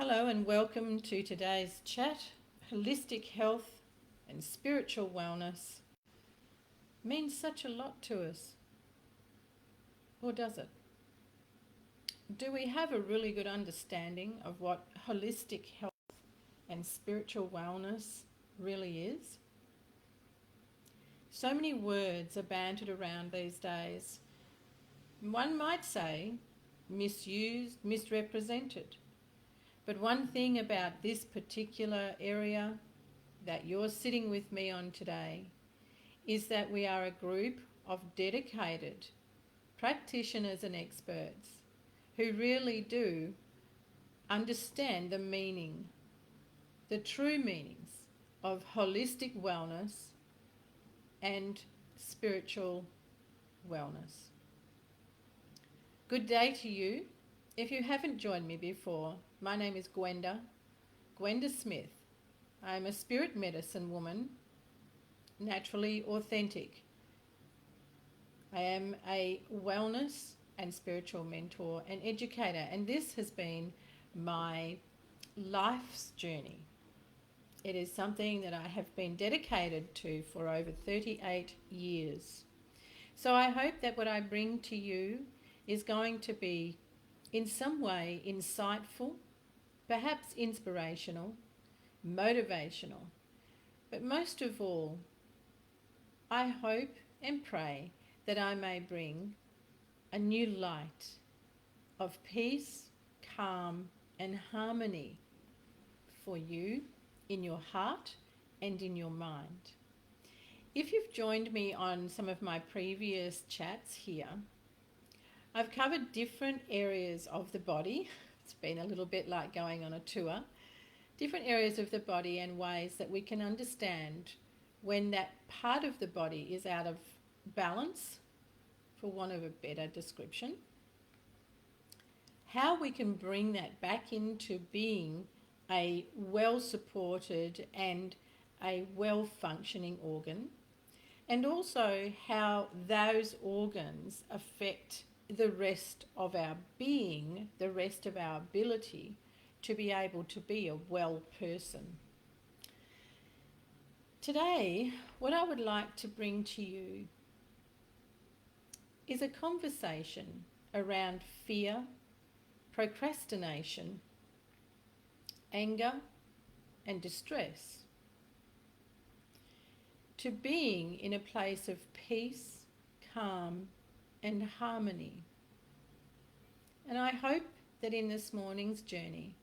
Hello and welcome to today's chat. Holistic health and spiritual wellness means such a lot to us. Or does it? Do we have a really good understanding of what holistic health and spiritual wellness really is? So many words are bandied around these days. One might say misused, misrepresented. But one thing about this particular area that you're sitting with me on today is that we are a group of dedicated practitioners and experts who really do understand the meaning, the true meanings of holistic wellness and spiritual wellness. Good day to you. If you haven't joined me before, my name is Gwenda Smith. I am a spirit medicine woman, naturally authentic. I am a wellness and spiritual mentor and educator, and this has been my life's journey. It is something that I have been dedicated to for over 38 years. So I hope that what I bring to you is going to be in some way insightful, perhaps inspirational, motivational, but most of all, I hope and pray that I may bring a new light of peace, calm, and harmony for you in your heart and in your mind. If you've joined me on some of my previous chats here, I've covered different areas of the body. It's been a little bit like going on a tour. Different areas of the body and ways that we can understand when that part of the body is out of balance, for want of a better description. How we can bring that back into being a well-supported and a well-functioning organ. And also how those organs affect the rest of our being, the rest of our ability to be able to be a well person. Today, what I would like to bring to you is a conversation around fear, procrastination, anger, and distress. To being in a place of peace, calm, and harmony. And I hope that in this morning's journey,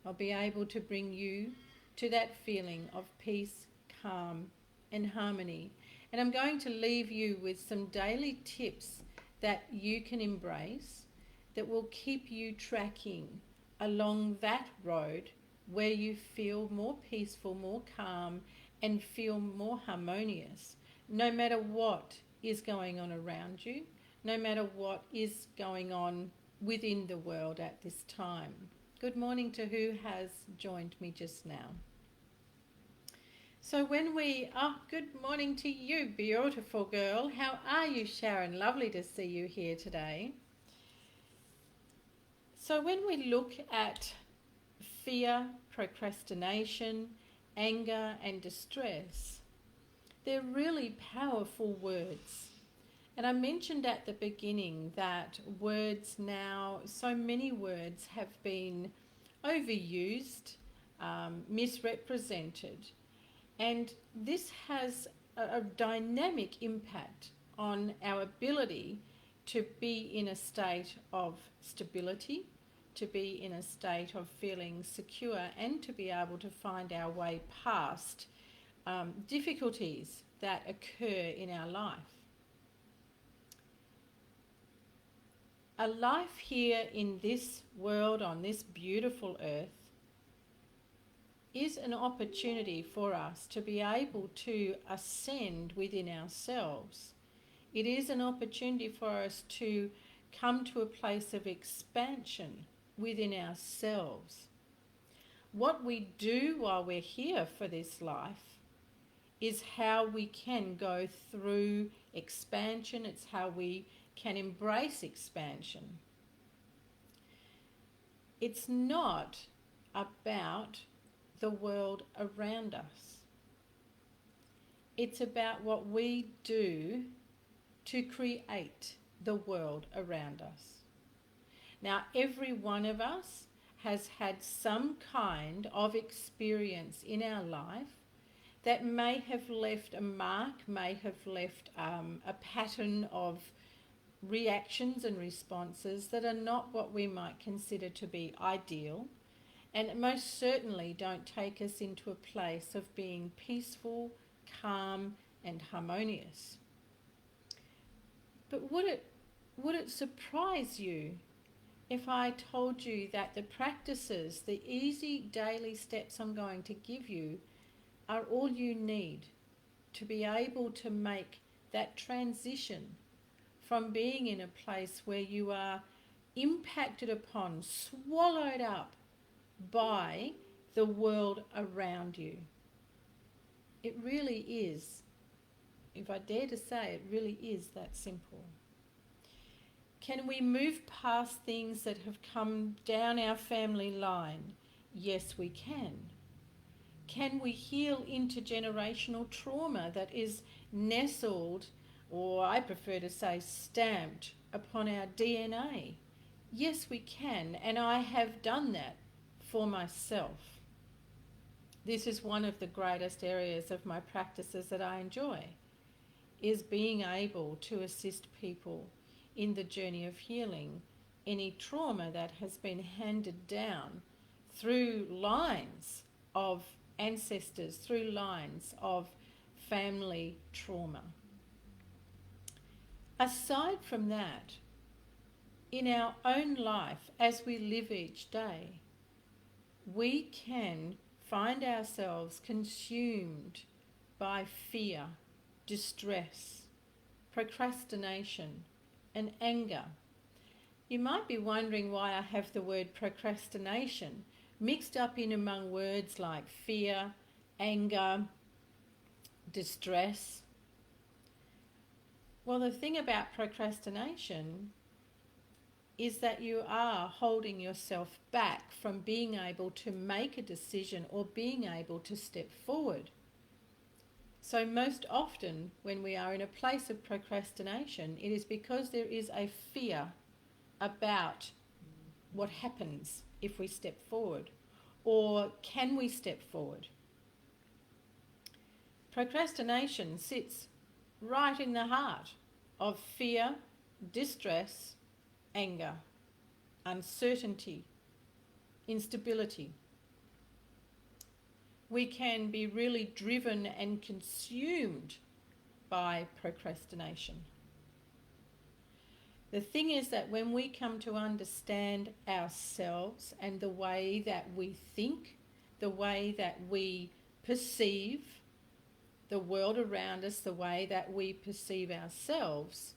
I'll be able to bring you to that feeling of peace, calm, and harmony. And I'm going to leave you with some daily tips that you can embrace that will keep you tracking along that road where you feel more peaceful, more calm, and feel more harmonious, no matter what is going on around you, no matter what is going on within the world at this time. Good morning to who has joined me just now. So good morning to you, beautiful girl. How are you, Sharon? Lovely to see you here today. So when we look at fear, procrastination, anger, and distress, they're really powerful words. And I mentioned at the beginning that words now, so many words have been overused, misrepresented. And this has a dynamic impact on our ability to be in a state of stability, to be in a state of feeling secure, and to be able to find our way past difficulties that occur in our life. A life here in this world, on this beautiful earth, is an opportunity for us to be able to ascend within ourselves. It is an opportunity for us to come to a place of expansion within ourselves. What we do while we're here for this life is how we can go through expansion. It's how we can embrace expansion. It's not about the world around us. It's about what we do to create the world around us. Now, every one of us has had some kind of experience in our life that may have left a mark, may have left a pattern of reactions and responses that are not what we might consider to be ideal, and most certainly don't take us into a place of being peaceful, calm, and harmonious. But would it surprise you if I told you that the practices, the easy daily steps I'm going to give you, are all you need to be able to make that transition from being in a place where you are impacted upon, swallowed up by the world around you? It really is, if I dare to say, it really is that simple. Can we move past things that have come down our family line? Yes, we can. Can we heal intergenerational trauma that is nestled, or I prefer to say stamped, upon our DNA? Yes, we can, and I have done that for myself. This is one of the greatest areas of my practices that I enjoy, is being able to assist people in the journey of healing any trauma that has been handed down through lines of ancestors, through lines of family trauma. Aside from that, in our own life, as we live each day, we can find ourselves consumed by fear, distress, procrastination, and anger. You might be wondering why I have the word procrastination mixed up in among words like fear, anger, distress. Well, the thing about procrastination is that you are holding yourself back from being able to make a decision or being able to step forward. So most often when we are in a place of procrastination, it is because there is a fear about what happens if we step forward, or can we step forward. Procrastination sits right in the heart of fear, distress, anger, uncertainty, instability. We can be really driven and consumed by procrastination. The thing is that when we come to understand ourselves and the way that we think, the way that we perceive the world around us, the way that we perceive ourselves,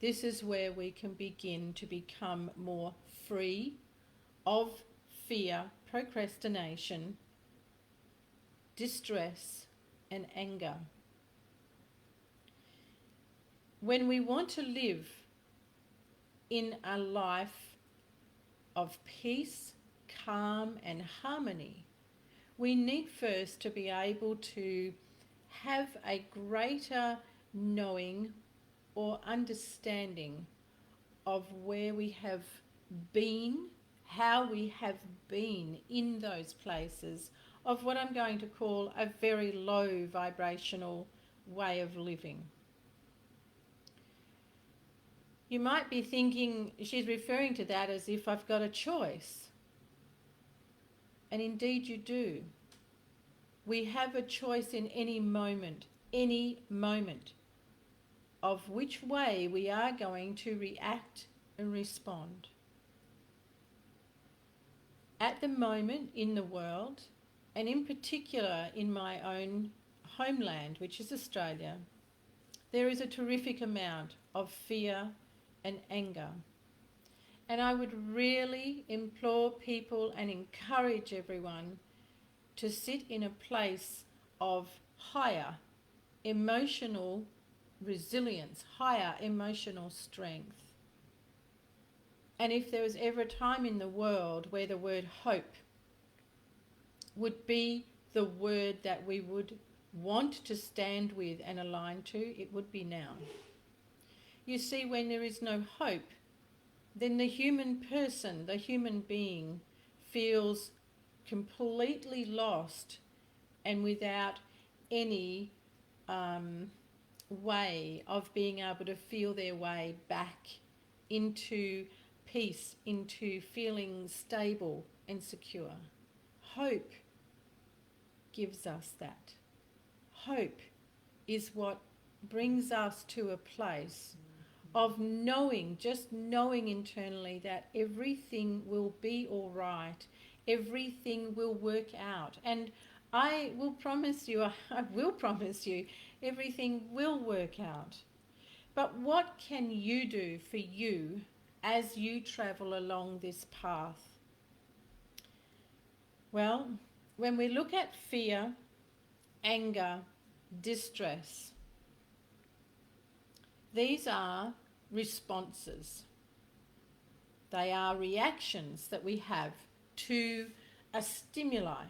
this is where we can begin to become more free of fear, procrastination, distress, and anger. When we want to live in a life of peace, calm, and harmony, we need first to be able to have a greater knowing or understanding of where we have been, how we have been in those places of what I'm going to call a very low vibrational way of living. You might be thinking she's referring to that as if I've got a choice. And indeed you do. We have a choice in any moment of which way we are going to react and respond. At the moment in the world, and in particular in my own homeland, which is Australia, there is a terrific amount of fear and anger. And I would really implore people and encourage everyone to sit in a place of higher emotional resilience, higher emotional strength. And if there was ever a time in the world where the word hope would be the word that we would want to stand with and align to, it would be now. You see, when there is no hope, then the human person, the human being, feels completely lost and without any way of being able to feel their way back into peace, into feeling stable and secure. Hope gives us that. Hope is what brings us to a place of knowing, just knowing internally that everything will be all right, everything will work out. And I will promise you, everything will work out. But what can you do for you as you travel along this path? Well, when we look at fear, anger, distress, these are responses. They are reactions that we have to a stimuli.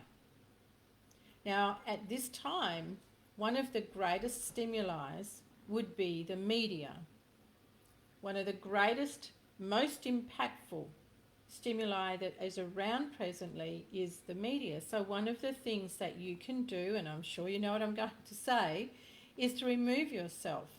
Now, at this time, one of the greatest stimuli would be the media. One of the greatest, most impactful stimuli that is around presently is the media. So one of the things that you can do, and I'm sure you know what I'm going to say, is to remove yourself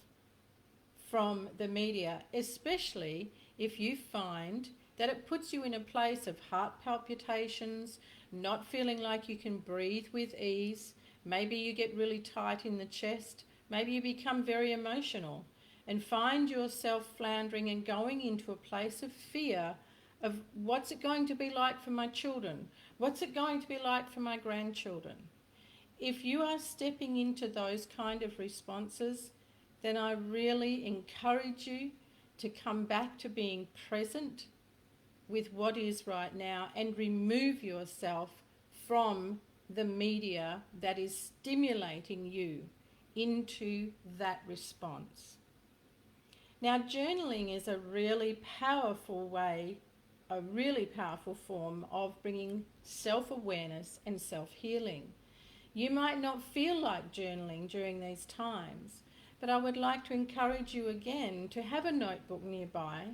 from the media, especially if you find that it puts you in a place of heart palpitations, not feeling like you can breathe with ease. Maybe you get really tight in the chest. Maybe you become very emotional and find yourself floundering and going into a place of fear of what's it going to be like for my children? What's it going to be like for my grandchildren? If you are stepping into those kind of responses, then I really encourage you to come back to being present with what is right now and remove yourself from the media that is stimulating you into that response. Now, journaling is a really powerful way, a really powerful form of bringing self-awareness and self-healing. You might not feel like journaling during these times, but I would like to encourage you again to have a notebook nearby,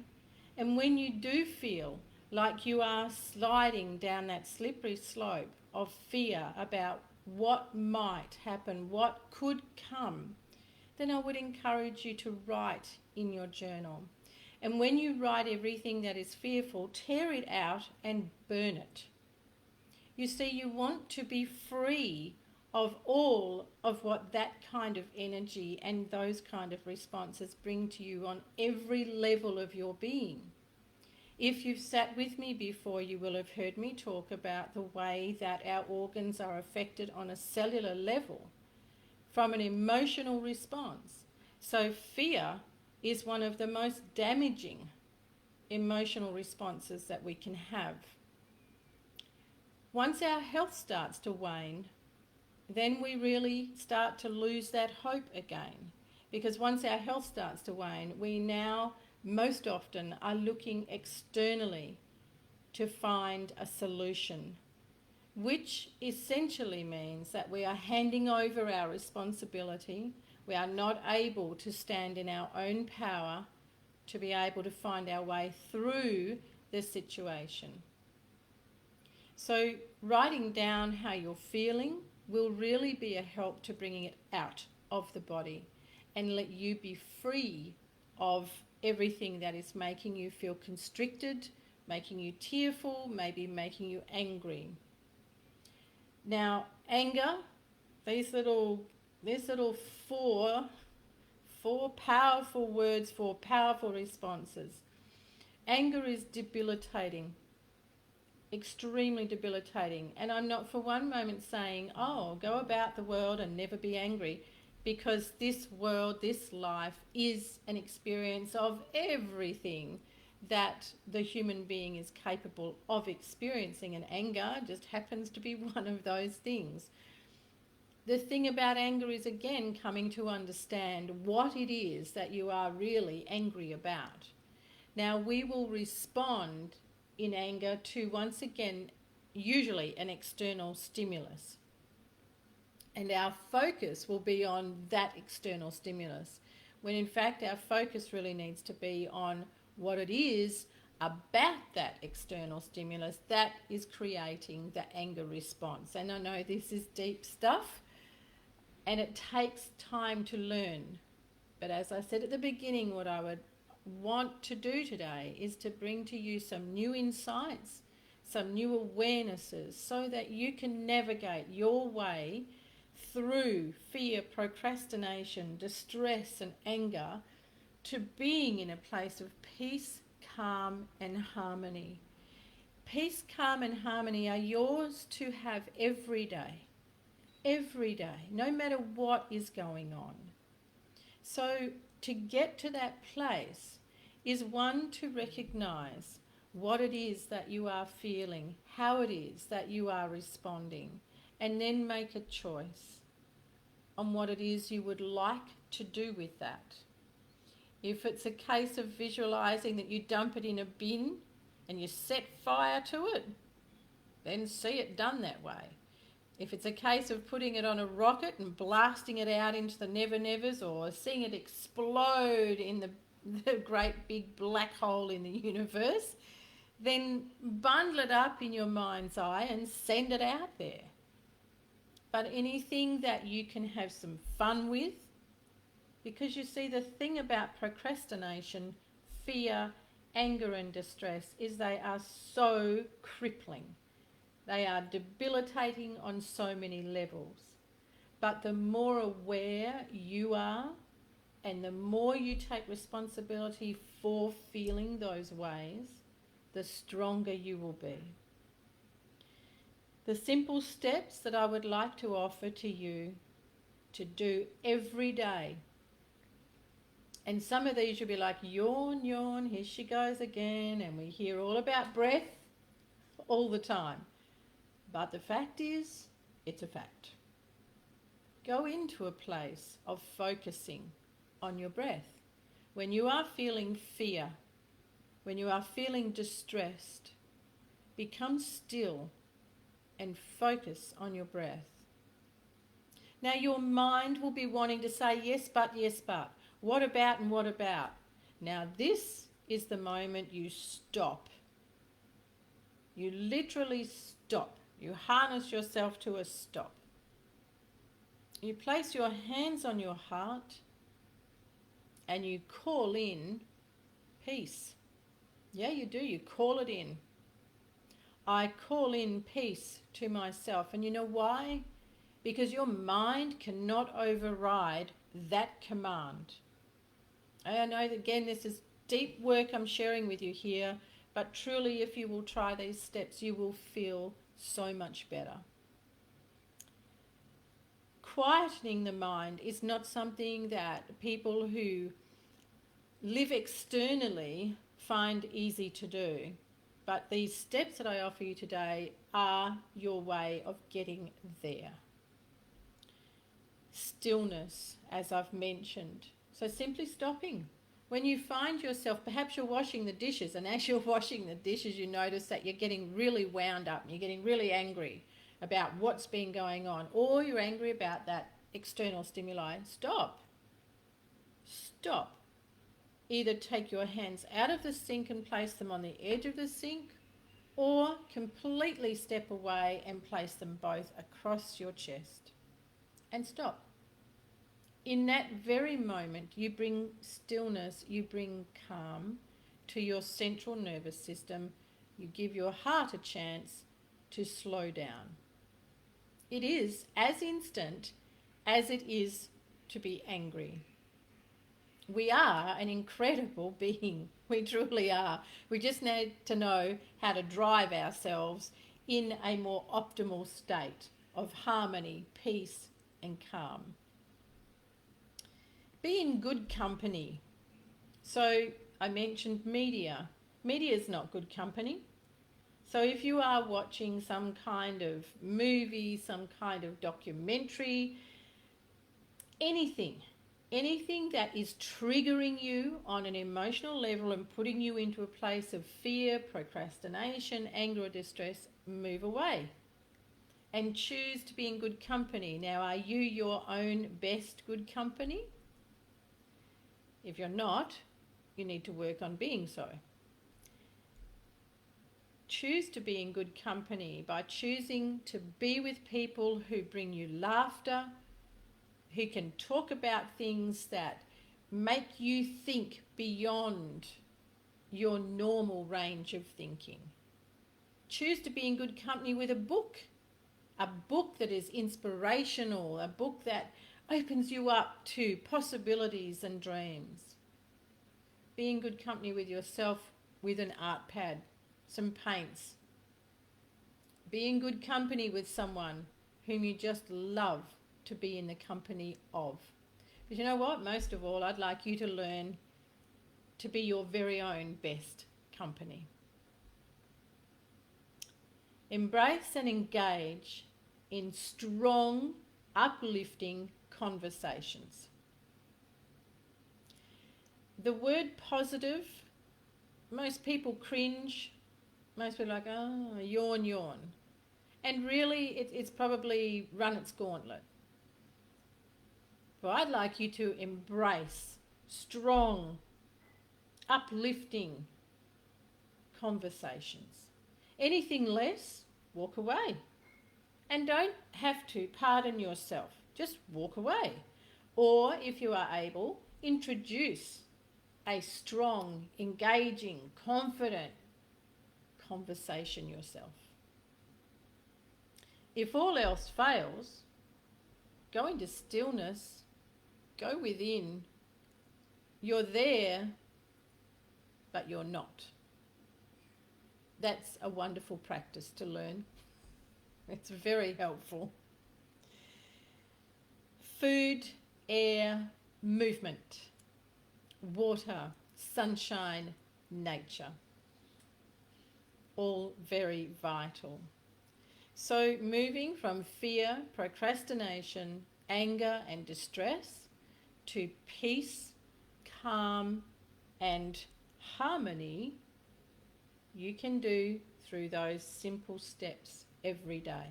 and when you do feel like you are sliding down that slippery slope of fear about what might happen, what could come, then I would encourage you to write in your journal. And when you write everything that is fearful, tear it out and burn it. You see, you want to be free of all of what that kind of energy and those kind of responses bring to you on every level of your being. If you've sat with me before, you will have heard me talk about the way that our organs are affected on a cellular level from an emotional response. So fear is one of the most damaging emotional responses that we can have. Once our health starts to wane, then we really start to lose that hope again. Because once our health starts to wane, we now most often are looking externally to find a solution, which essentially means that we are handing over our responsibility. We are not able to stand in our own power to be able to find our way through the situation. So writing down how you're feeling will really be a help to bringing it out of the body and let you be free of everything that is making you feel constricted, making you tearful, maybe making you angry. Now, anger, these little four powerful words for powerful responses. Anger is debilitating, extremely debilitating. And I'm not for one moment saying, oh, go about the world and never be angry, because this world, this life is an experience of everything that the human being is capable of experiencing, and anger just happens to be one of those things. The thing about anger is, again, coming to understand what it is that you are really angry about. Now, we will respond in anger to, once again, usually an external stimulus. And our focus will be on that external stimulus, when in fact our focus really needs to be on what it is about that external stimulus that is creating the anger response. And I know this is deep stuff and it takes time to learn. But as I said at the beginning, what I would want to do today is to bring to you some new insights, some new awarenesses, so that you can navigate your way through fear, procrastination, distress and anger to being in a place of peace, calm and harmony. Peace, calm and harmony are yours to have every day, no matter what is going on. So to get to that place is one, to recognize what it is that you are feeling, how it is that you are responding, and then make a choice on what it is you would like to do with that. If it's a case of visualizing that you dump it in a bin and you set fire to it, then see it done that way. If it's a case of putting it on a rocket and blasting it out into the never-nevers, or seeing it explode in the great big black hole in the universe, then bundle it up in your mind's eye and send it out there. But anything that you can have some fun with, because you see, the thing about procrastination, fear, anger and distress is they are so crippling. They are debilitating on so many levels. But the more aware you are and the more you take responsibility for feeling those ways, the stronger you will be. The simple steps that I would like to offer to you to do every day. And some of these you'll be like, yawn, yawn, here she goes again. And we hear all about breath all the time. But the fact is, it's a fact. Go into a place of focusing on your breath. When you are feeling fear, when you are feeling distressed, become still and focus on your breath. Now your mind will be wanting to say yes, but, what about and what about? Now this is the moment you stop. You literally stop. You harness yourself to a stop. You place your hands on your heart and you call in peace. Yeah, you do. You call it in. I call in peace to myself. And you know why? Because your mind cannot override that command. I know that, again, this is deep work I'm sharing with you here, but truly if you will try these steps, you will feel so much better. Quietening the mind is not something that people who live externally find easy to do. But these steps that I offer you today are your way of getting there. Stillness, as I've mentioned. So simply stopping. When you find yourself, perhaps you're washing the dishes, and as you're washing the dishes you notice that you're getting really wound up, you're getting really angry about what's been going on, or you're angry about that external stimuli. Stop. Stop. Either take your hands out of the sink and place them on the edge of the sink, or completely step away and place them both across your chest. And stop. In that very moment, you bring stillness, you bring calm to your central nervous system. You give your heart a chance to slow down. It is as instant as it is to be angry. We are an incredible being. We truly are. We just need to know how to drive ourselves in a more optimal state of harmony, peace and calm. Be in good company. So I mentioned media. Media is not good company. So if you are watching some kind of movie, some kind of documentary, anything Anything that is triggering you on an emotional level and putting you into a place of fear, procrastination, anger or distress, move away. And choose to be in good company. Now, are you your own best good company? If you're not, you need to work on being so. Choose to be in good company by choosing to be with people who bring you laughter, who can talk about things that make you think beyond your normal range of thinking. Choose to be in good company with a book that is inspirational, a book that opens you up to possibilities and dreams. Be in good company with yourself with an art pad, some paints. Be in good company with someone whom you just love to be in the company of. But you know what? Most of all, I'd like you to learn to be your very own best company. Embrace and engage in strong, uplifting conversations. The word positive, most people cringe. Most people are like, oh, yawn, yawn. And really, it's probably run its gauntlet. But I'd like you to embrace strong, uplifting conversations. Anything less, walk away. And don't have to pardon yourself. Just walk away. Or, if you are able, introduce a strong, engaging, confident conversation yourself. If all else fails, go into stillness, go within. You're there, but you're not. That's a wonderful practice to learn. It's very helpful. Food, air, movement, water, sunshine, nature. All very vital. So moving from fear, procrastination, anger and distress to peace, calm and harmony, you can do through those simple steps every day.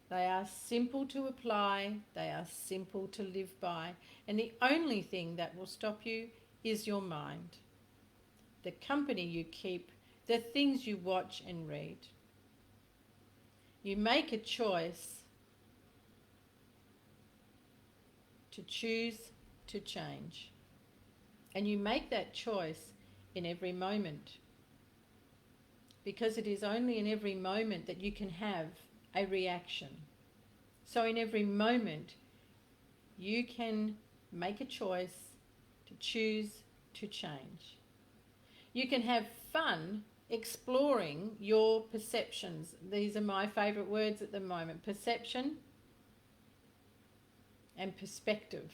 They are simple to apply, they are simple to live by, and the only thing that will stop you is your mind, the company you keep, the things you watch and read. You make a choice to choose to change, and you make that choice in every moment, because it is only in every moment that you can have a reaction. So in every moment you can make a choice to choose to change. You can have fun exploring your perceptions. These are my favourite words at the moment: perception and perspective.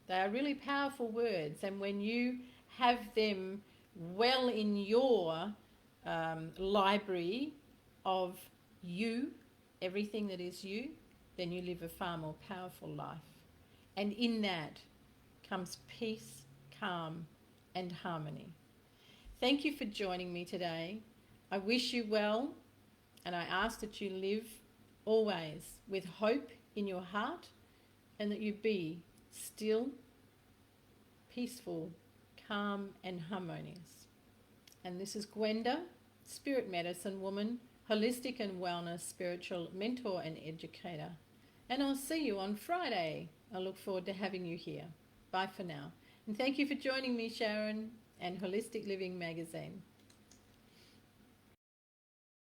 They are really powerful words, and when you have them well in your library of you, everything that is you, then you live a far more powerful life. And in that comes peace, calm and harmony. Thank you for joining me today. I wish you well, and I ask that you live always with hope in your heart, and that you be still, peaceful, calm and harmonious. And this is Gwenda, spirit medicine woman, holistic and wellness spiritual mentor and educator. And I'll see you on Friday. I look forward to having you here. Bye for now. And thank you for joining me, Sharon, and Holistic Living Magazine.